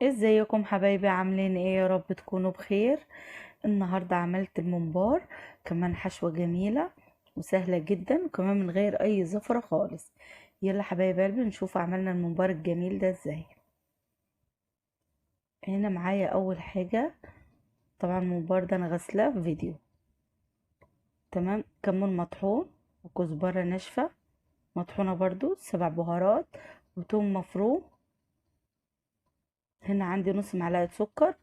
ازيكم حبايبي؟ عاملين ايه؟ يا رب تكونوا بخير. النهاردة عملت الممبار، كمان حشوة جميلة وسهلة جدا، وكمان من غير اي زفرة خالص. يلا حبايب قلبي نشوف عملنا الممبار الجميل ده ازاي. هنا معايا اول حاجة، طبعا الممبار ده انا غسلاه في فيديو. تمام، كمون مطحون وكزبرة ناشفة مطحونة برضو، 7 بهارات وثوم مفروم. هنا عندي نص معلقة سكر،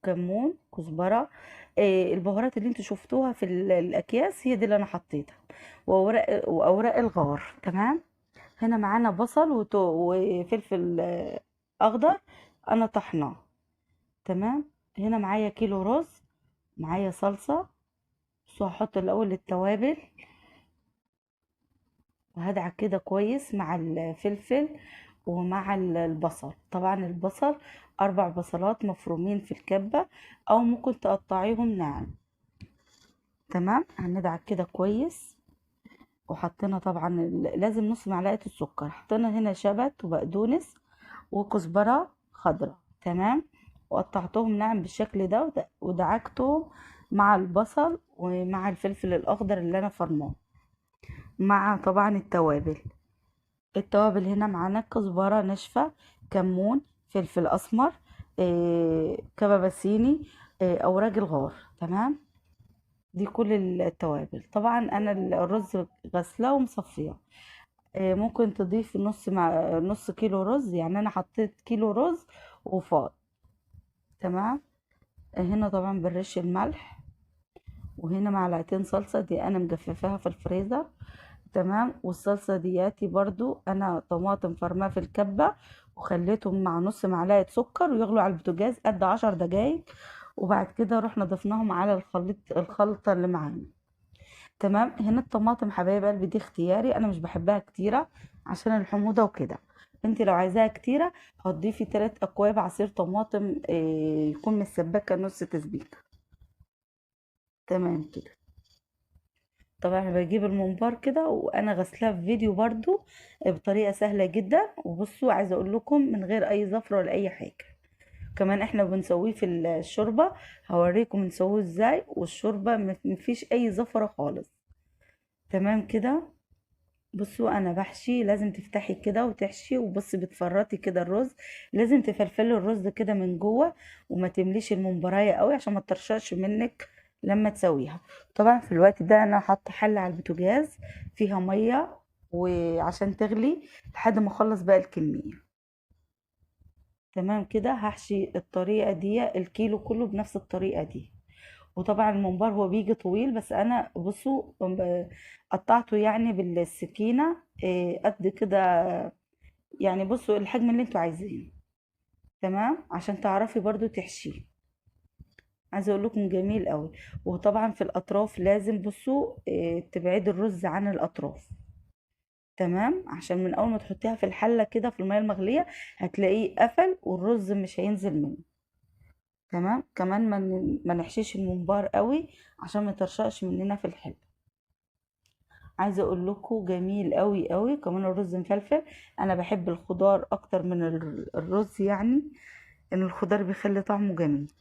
كمون، كزبرة. البهارات اللي انتوا شفتوها في الاكياس هي دي اللي انا حطيتها، واوراق الغار. تمام. هنا معانا بصل وفلفل اخضر، انا طحناه. تمام. هنا معايا كيلو رز، معايا صلصة. بس هحط الاول التوابل وهدعك كده كويس مع الفلفل ومع البصل. طبعا البصل 4 بصلات مفرومين في الكبة، او ممكن تقطعيهم ناعم. تمام، هندعك كده كويس. وحطينا طبعا لازم نص معلقة السكر. حطينا هنا شبت وبقدونس وكزبرة خضراء. تمام، وقطعتهم ناعم بالشكل ده ودعكتهم مع البصل ومع الفلفل الاخضر اللي انا فرماه، مع طبعا التوابل هنا معانا كزبرة ناشفة، كمون، فلفل أسمر، كباباسيني، أوراق الغار. تمام، دي كل التوابل. طبعا أنا الرز غسلاه ومصفيه. ممكن تضيف نص كيلو رز، يعني أنا حطيت كيلو رز وفاض. تمام. هنا طبعا بالرش الملح، وهنا معلقتين صلصة دي أنا مجففاها في الفريزر. تمام، والصلصة دياتي برضو انا طماطم فرماه في الكبة، وخليتهم مع نص معلقة سكر ويغلوا على البوتاجاز قد 10 دقايق. وبعد كده رحنا ضفناهم على الخلطة اللي معانا. تمام. هنا الطماطم حبايب قلبي دي اختياري، انا مش بحبها كتيرة عشان الحموضة وكده. انت لو عايزاها كتيرة هتضيفي 3 اكواب عصير طماطم، يكون مسبكة نص تسبيكة. تمام كده. طبعا انا بجيب الممبار كده وانا غسلاه في فيديو برضو، بطريقه سهله جدا. وبصوا عايزه اقول لكم من غير اي زفره ولا اي حاجه. كمان احنا بنسويه في الشوربه، هوريكم نسويه ازاي. والشوربه مفيش اي زفره خالص. تمام كده. بصوا انا بحشي، لازم تفتحي كده وتحشي، وبصي بتفرطي كده الرز. لازم تفلفلي الرز كده من جوه، وما تمليش الممبرايه قوي عشان ما تطرشش منك لما تسويها. طبعا في الوقت ده انا حاطه حله على البوتاجاز فيها ميه وعشان تغلي لحد ما اخلص بقى الكميه. تمام كده. هحشي الطريقه دي الكيلو كله بنفس الطريقه دي. وطبعا الممبار هو بيجي طويل، بس انا بصوا قطعته يعني بالسكينة قد كده. يعني بصوا الحجم اللي انتوا عايزينه. تمام، عشان تعرفي برضو تحشيه. عايزه اقول لكم جميل قوي. وطبعا في الاطراف لازم بصوا تبعدي الرز عن الاطراف. تمام، عشان من اول ما تحطيها في الحله كده في الميه المغليه هتلاقيه قفل والرز مش هينزل منه. تمام. كمان ما نحشيش الممبار قوي عشان ما يطرشقش مننا في الحله. عايزه اقول لكم جميل قوي قوي. كمان الرز مفلفل، انا بحب الخضار اكتر من الرز يعني، ان الخضار بيخلي طعمه جميل.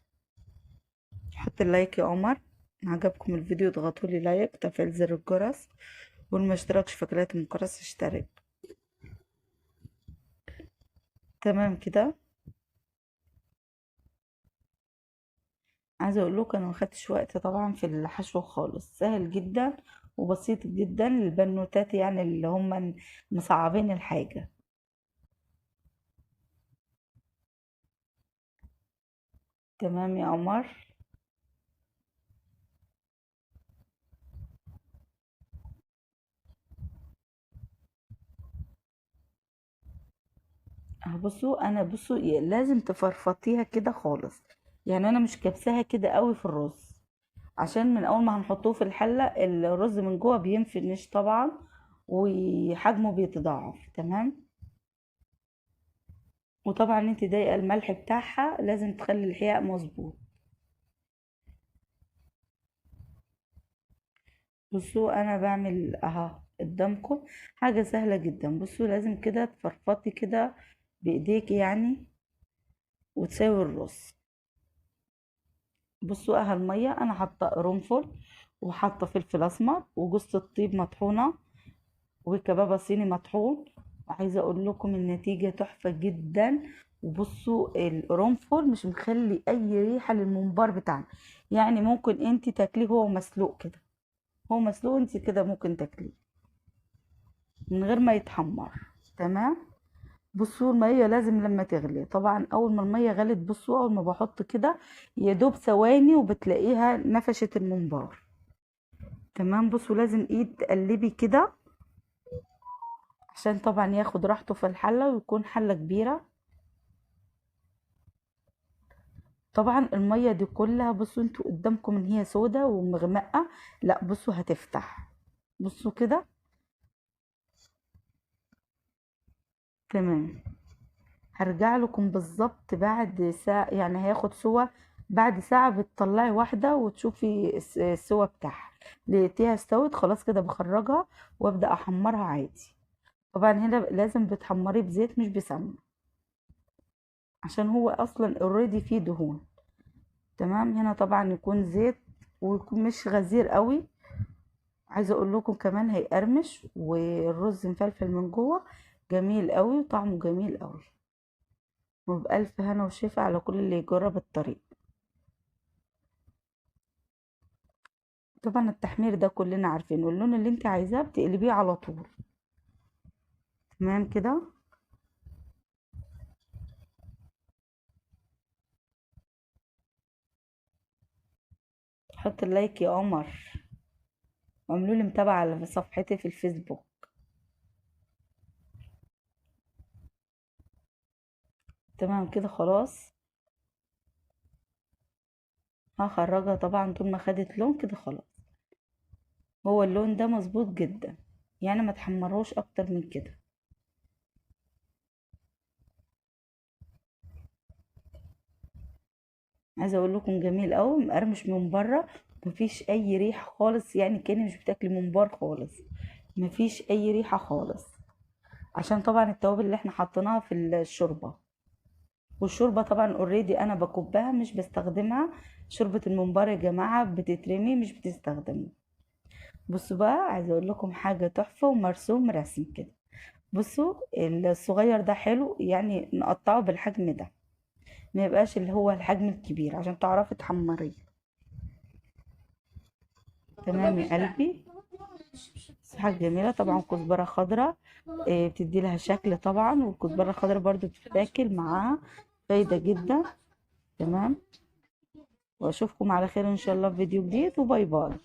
حط اللايك يا قمر. عجبكم الفيديو اضغطوا لي لايك وتفعيل زر الجرس، واللي ما اشتركش في قناه الجرس اشترك. تمام كده. عايزه اقول لكم انا ما خدتش وقت طبعا في الحشو خالص، سهل جدا وبسيط جدا للبنوتات يعني اللي هم مصعبين الحاجه. تمام يا قمر. بصوا انا بصوا لازم تفرفطيها كده خالص. يعني انا مش كبساها كده قوي في الرز، عشان من اول ما هنحطوه في الحله الرز من جوه بينفنش طبعا وحجمه بيتضاعف. تمام. وطبعا انت ضايقه الملح بتاعها، لازم تخلي الحياء مظبوط. بصوا انا بعمل قدامكم حاجه سهله جدا. بصوا لازم كده تفرفطي كده بايديك يعني. وتساوي الرز. بصوا اهي الميه، انا حاطه قرنفل وحاطه فلفل اسمر وجوز الطيب مطحونه وكبابه صيني مطحون. وعايزه اقول لكم النتيجه تحفه جدا. وبصوا القرنفل مش مخلي اي ريحه للممبار بتاعنا، يعني ممكن انت تاكليه هو مسلوق كده، هو مسلوق انت كده ممكن تاكليه من غير ما يتحمر. تمام. بصوا الميه لازم لما تغلي، طبعا اول ما الميه غلت بصوا اول ما بحط كده يا دوب ثواني وبتلاقيها نفشت الممبار. تمام. بصوا لازم ايد تقلبي كده عشان طبعا ياخد راحته في الحله ويكون حله كبيره. طبعا الميه دي كلها بصوا انتوا قدامكم ان هي سودة ومغمقه، لا بصوا هتفتح. بصوا كده. تمام. هرجع لكم بالظبط بعد ساعة، يعني هياخد سوا بعد ساعة بتطلعي واحدة وتشوفي السوا بتاعها. لقيتيها استوت خلاص كده بخرجها وابدأ احمرها عادي. طبعا هنا لازم بتحمريه بزيت مش بسمنة عشان هو اصلا اوريدي فيه دهون. تمام. هنا طبعا يكون زيت ويكون مش غزير قوي. عايزه اقول لكم كمان هيقرمش والرز مفلفل من جوه، جميل قوي وطعمه جميل قوي. وبألف هنا وشفا على كل اللي يجرب الطريق. طبعا التحمير ده كلنا عارفينه، اللون اللي انت عايزاه بتقلبيه على طول. تمام كده. حط اللايك يا قمر، واعملوا لي متابعة على صفحتي في الفيسبوك. تمام كده خلاص. هخرجها طبعا طول ما خدت لون كده خلاص. هو اللون ده مظبوط جدا، يعني ما تحمروش اكتر من كده. عايزه اقول لكم جميل قوي مقرمش من بره، مفيش اي ريحه خالص، يعني كاني مش بتاكلي ممبار خالص. مفيش اي ريحه خالص عشان طبعا التوابل اللي احنا حطيناها في الشوربه. والشوربه طبعا اوريدي انا بكبها مش بستخدمها. شوربه الممبار يا جماعه بتترمي مش بتستخدمها. بصوا بقى عايزه اقول لكم حاجه تحفه ومرسوم رسم كده. بصوا الصغير ده حلو، يعني نقطعه بالحجم ده، ما يبقاش اللي هو الحجم الكبير عشان تعرفي تحمريه. تمام يا قلبي. حاجة جميلة طبعا كزبرة خضراء، بتدي لها شكل طبعا، والكزبرة الخضراء برضو بتتاكل معاها، فايدة جدا. تمام. واشوفكم على خير ان شاء الله في فيديو جديد، وباي باي.